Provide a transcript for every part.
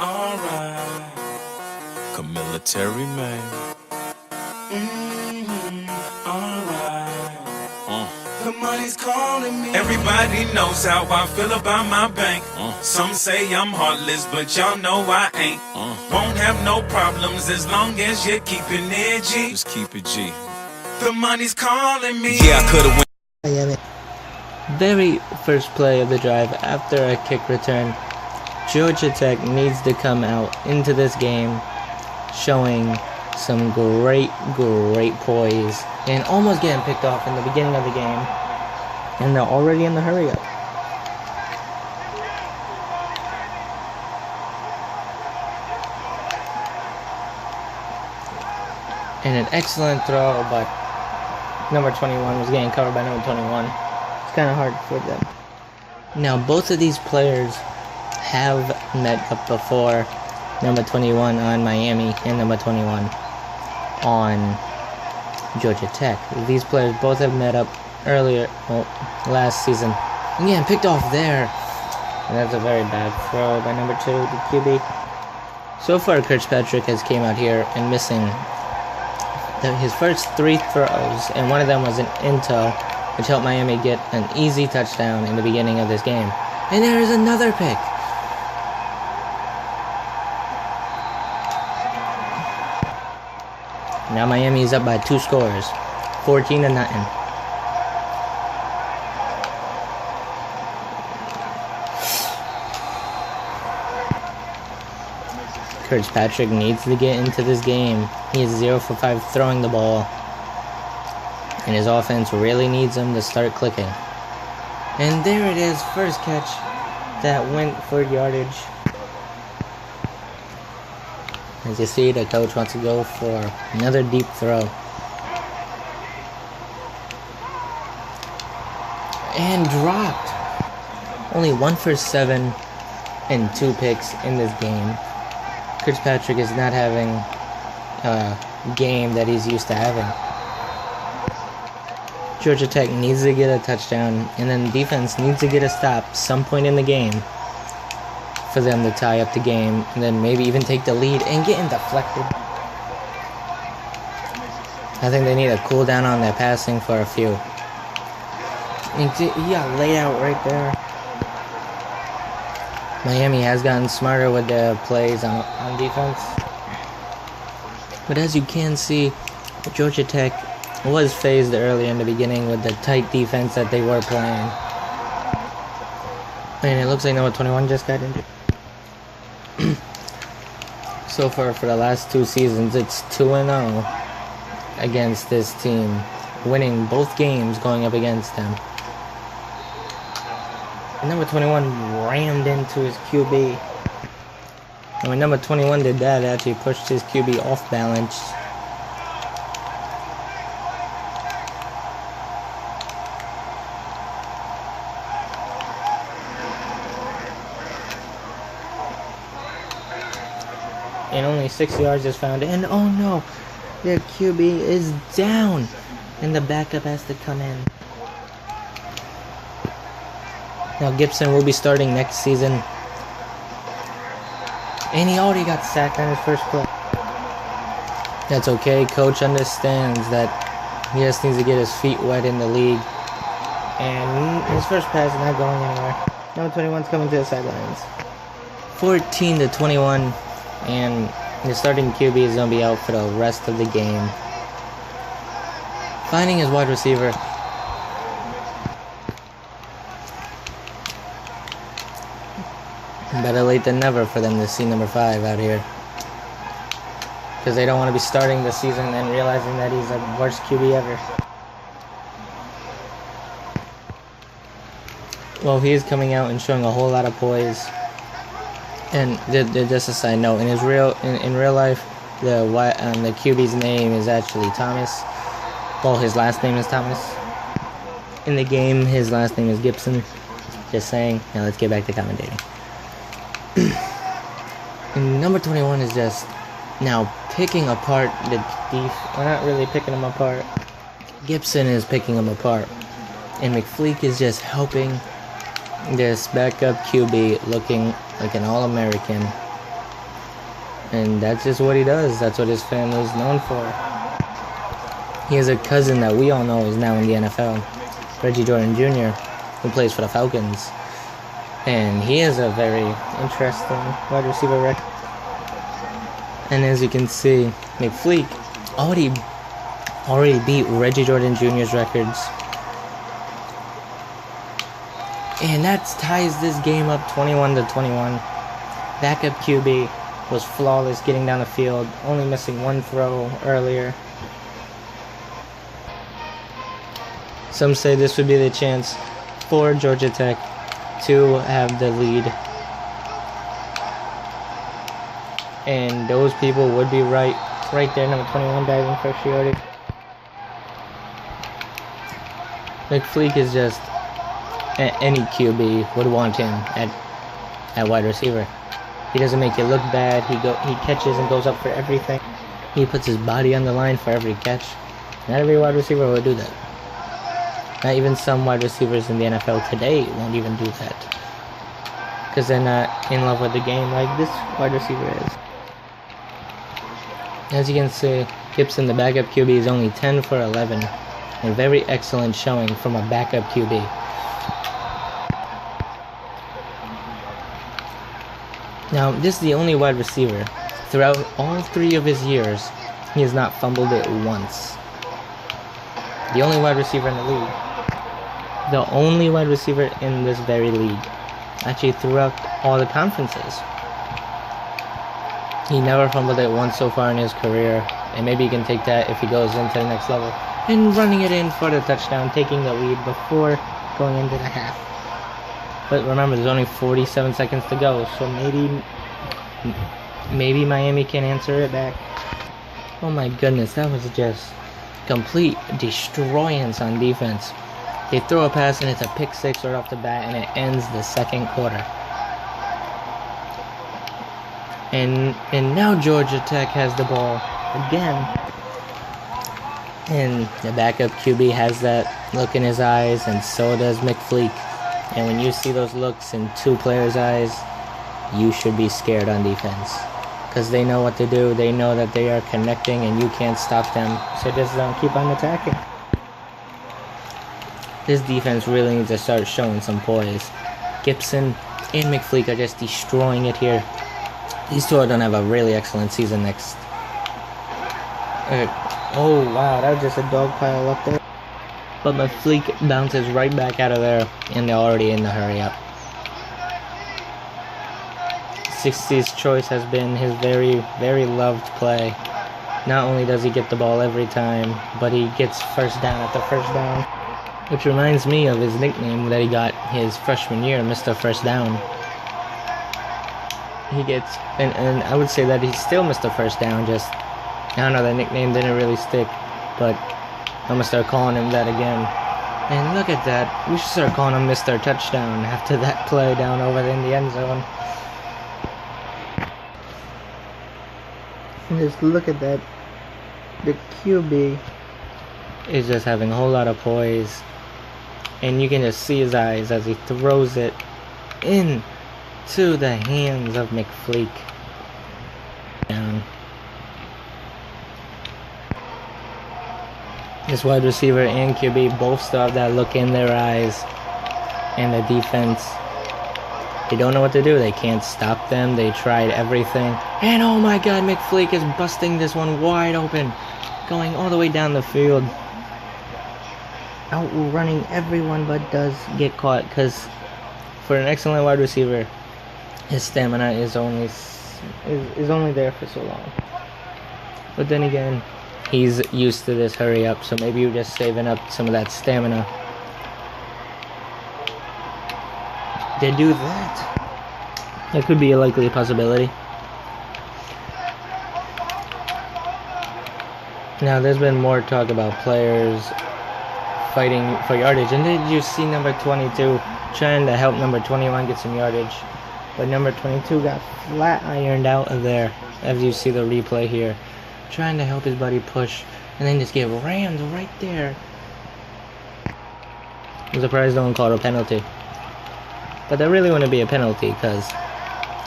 Alright. Military man. Alright. The money's calling me. Everybody knows how I feel about my bank. Some say I'm heartless, but y'all know I ain't. Won't have no problems as long as you're keeping it G. Just keep it G. The money's calling me. Yeah, I could've went. Very first play of the drive after a kick return, Georgia Tech needs to come out into this game showing some great poise and almost getting picked off in the beginning of the game, and they're already in the hurry up. And an excellent throw, but number 21 was getting covered by number 21. It's kind of hard for them. Now both of these players have met up before, number 21 on Miami and number 21 on Georgia Tech. These players both have met up earlier, last season. And yeah, picked off there. And that's a very bad throw by number 2, the QB. So far, Kirkpatrick has came out here and missing his first 3 throws, and one of them was an into, which helped Miami get an easy touchdown in the beginning of this game. And there is another pick. Now Miami is up by 2 scores, 14-0. Kirkpatrick needs to get into this game. He is 0 for 5 throwing the ball, and his offense really needs him to start clicking. And there it is, first catch that went for yardage. As you see, the coach wants to go for another deep throw. And dropped. Only 1 for 7 and 2 picks in this game. Kirkpatrick is not having a game that he's used to having. Georgia Tech needs to get a touchdown, and then defense needs to get a stop some point in the game for them to tie up the game, and then maybe even take the lead and getting deflected. I think they need to cool down on their passing for a few. He got laid out right there. Miami has gotten smarter with their plays on defense. But as you can see, Georgia Tech was phased earlier in the beginning with the tight defense that they were playing. And it looks like number 21 just got injured. So far for the last 2 seasons, it's 2-0 against this team, winning both games going up against them. And number 21 rammed into his QB. And when number 21 did that, it actually pushed his QB off balance. And only 6 yards is found. And oh no, their QB is down. And the backup has to come in. Now Gibson will be starting next season. And he already got sacked on his first play. That's okay. Coach understands that he just needs to get his feet wet in the league. And his first pass is not going anywhere. Number 21's coming to the sidelines. 14-21. And the starting QB is going to be out for the rest of the game. Finding his wide receiver. Better late than never for them to see number 5 out here. Because they don't want to be starting the season and realizing that he's the worst QB ever. Well, he is coming out and showing a whole lot of poise. And just a side note, in real life, the QB's name is actually Thomas. Well, his last name is Thomas. In the game, his last name is Gibson. Just saying. Now let's get back to commentating. And number 21 is just now picking apart the well, not really picking them apart. Gibson is picking them apart, and McFleek is just helping This backup QB looking like an All-American. And that's just what he does. That's what his family is known for. He has a cousin that we all know is now in the NFL, Reggie Jordan Jr., who plays for the Falcons. And he has a very interesting wide receiver record. And as you can see, McFleek already beat Reggie Jordan Jr.'s records. And that ties this game up 21-21. Backup QB was flawless getting down the field, only missing one throw earlier. Some say this would be the chance for Georgia Tech to have the lead. And those people would be right there, number 21 diving for yardage. McFleek is just any QB would want him at wide receiver. He doesn't make it look bad. He catches and goes up for everything. He puts his body on the line for every catch. Not every wide receiver will do that. Not even some wide receivers in the NFL today won't even do that, because they're not in love with the game like this wide receiver is. As you can see, Gibson, the backup QB, is only 10 for 11. A very excellent showing from a backup QB. Now, this is the only wide receiver throughout all 3 of his years he has not fumbled it once. The only wide receiver in the league. The only wide receiver in this very league. Actually, throughout all the conferences. He never fumbled it once so far in his career. And maybe he can take that if he goes into the next level. And running it in for the touchdown, taking the lead before going into the half. But remember, there's only 47 seconds to go, so maybe Miami can answer it back. Oh my goodness, that was just complete destroyance on defense. They throw a pass and it's a pick 6 right off the bat, and it ends the second quarter. And now Georgia Tech has the ball again. And the backup QB has that look in his eyes, and so does McFleek. And when you see those looks in 2 players' eyes, you should be scared on defense. Because they know what to do. They know that they are connecting and you can't stop them. So just keep on attacking. This defense really needs to start showing some poise. Gibson and McFleek are just destroying it here. These two are going to have a really excellent season next. Oh wow, that was just a dog pile up there. But McFleek bounces right back out of there, and they're already in the hurry up. 60's choice has been his very, very loved play. Not only does he get the ball every time, but he gets first down at the first down. Which reminds me of his nickname that he got his freshman year, Mr. First Down. He gets, and I would say that he's still Mr. First Down, just, I don't know, that nickname didn't really stick, but I'm going to start calling him that again. And look at that, we should start calling him Mr. Touchdown after that play down over in the end zone. And just look at that, the QB is just having a whole lot of poise. And you can just see his eyes as he throws it into the hands of McFleek. Down. This wide receiver and QB both still have that look in their eyes. And the defense, they don't know what to do. They can't stop them. They tried everything. And oh my god, McFleek is busting this one wide open. Going all the way down the field. Outrunning everyone, but does get caught, because for an excellent wide receiver, his stamina is only there for so long. But then again, he's used to this hurry up, so maybe you're just saving up some of that stamina to do that. That could be a likely possibility. Now, there's been more talk about players fighting for yardage, and did you see number 22 trying to help number 21 get some yardage, but number 22 got flat ironed out of there, as you see the replay here, trying to help his buddy push, and then just get rammed right there. I'm surprised no one called a penalty. But that really wouldn't be a penalty because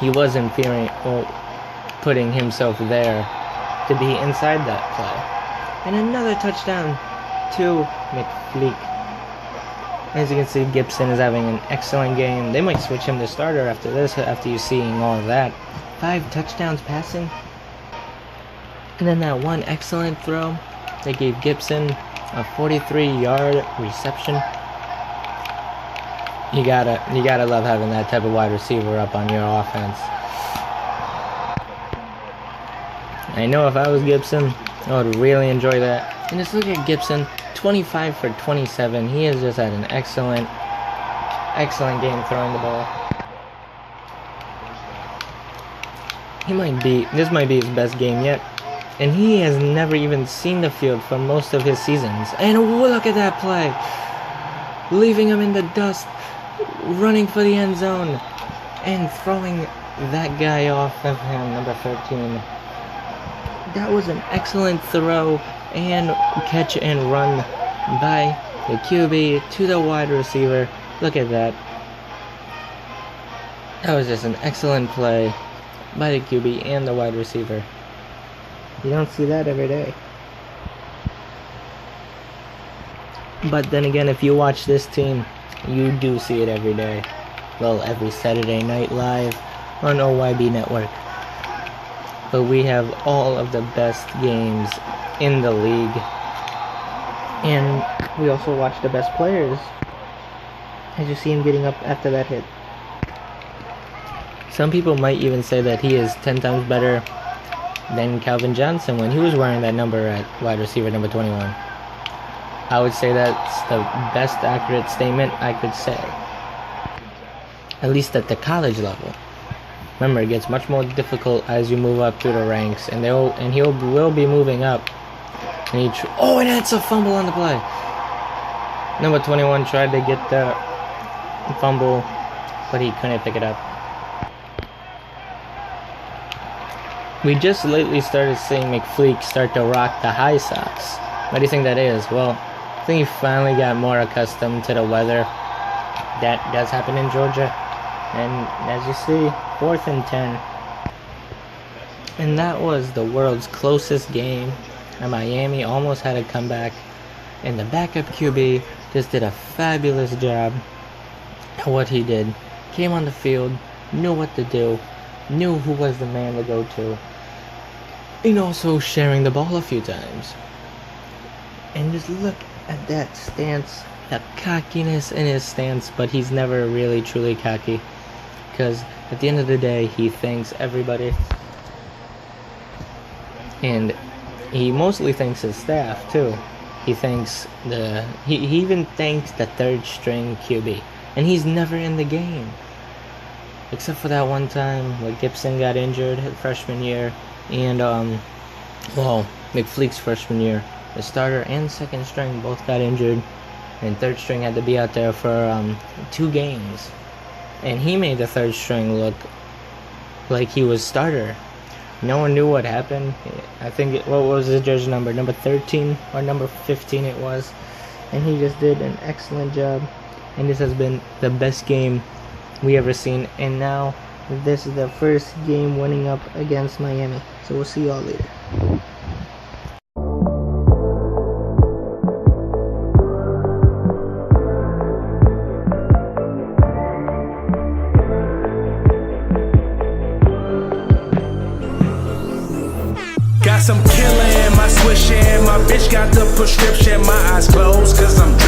he wasn't putting himself there to be inside that play. And another touchdown to McFleek. As you can see, Gibson is having an excellent game. They might switch him to starter after this, after you seeing all of that. 5 touchdowns passing. And then that one excellent throw that gave Gibson a 43-yard reception. You gotta love having that type of wide receiver up on your offense. I know if I was Gibson, I would really enjoy that. And just look at Gibson, 25 for 27. He has just had an excellent game throwing the ball. This might be his best game yet. And he has never even seen the field for most of his seasons. And look at that play. Leaving him in the dust, running for the end zone, and throwing that guy off of him, number 13. That was an excellent throw and catch and run by the QB to the wide receiver. Look at that. That was just an excellent play by the QB and the wide receiver. You don't see that every day. But then again, if you watch this team, you do see it every day. Well, every Saturday Night Live on OYB Network. But we have all of the best games in the league. And we also watch the best players. As you see him getting up after that hit. Some people might even say that he is 10 times better than Calvin Johnson when he was wearing that number at wide receiver number 21. I would say that's the best accurate statement I could say. At least at the college level. Remember, it gets much more difficult as you move up through the ranks, and he will be moving up. And and it's a fumble on the play. Number 21 tried to get the fumble, but he couldn't pick it up. We just lately started seeing McFleek start to rock the high socks. What do you think that is? Well, I think he finally got more accustomed to the weather. That does happen in Georgia. And as you see, 4th and 10. And that was the world's closest game. And Miami almost had a comeback. And the backup QB just did a fabulous job at what he did. Came on the field, knew what to do, knew who was the man to go to. And also sharing the ball a few times. And just look at that stance, that cockiness in his stance, but he's never really truly cocky. Because at the end of the day, he thanks everybody. And he mostly thanks his staff too. He thanks he even thanks the 3rd string QB. And he's never in the game. Except for that one time where Gibson got injured freshman year. And McFleek's freshman year. The starter and 2nd string both got injured. And 3rd string had to be out there for 2 games. And he made the 3rd string look like he was starter. No one knew what happened. I think, what was his jersey number? Number 13 or number 15 it was. And he just did an excellent job. And this has been the best game we ever seen. And now, this is the first game winning up against Miami. So we'll see y'all later. Got some killer in my swisher, and my bitch got the prescription. My eyes closed, cause I'm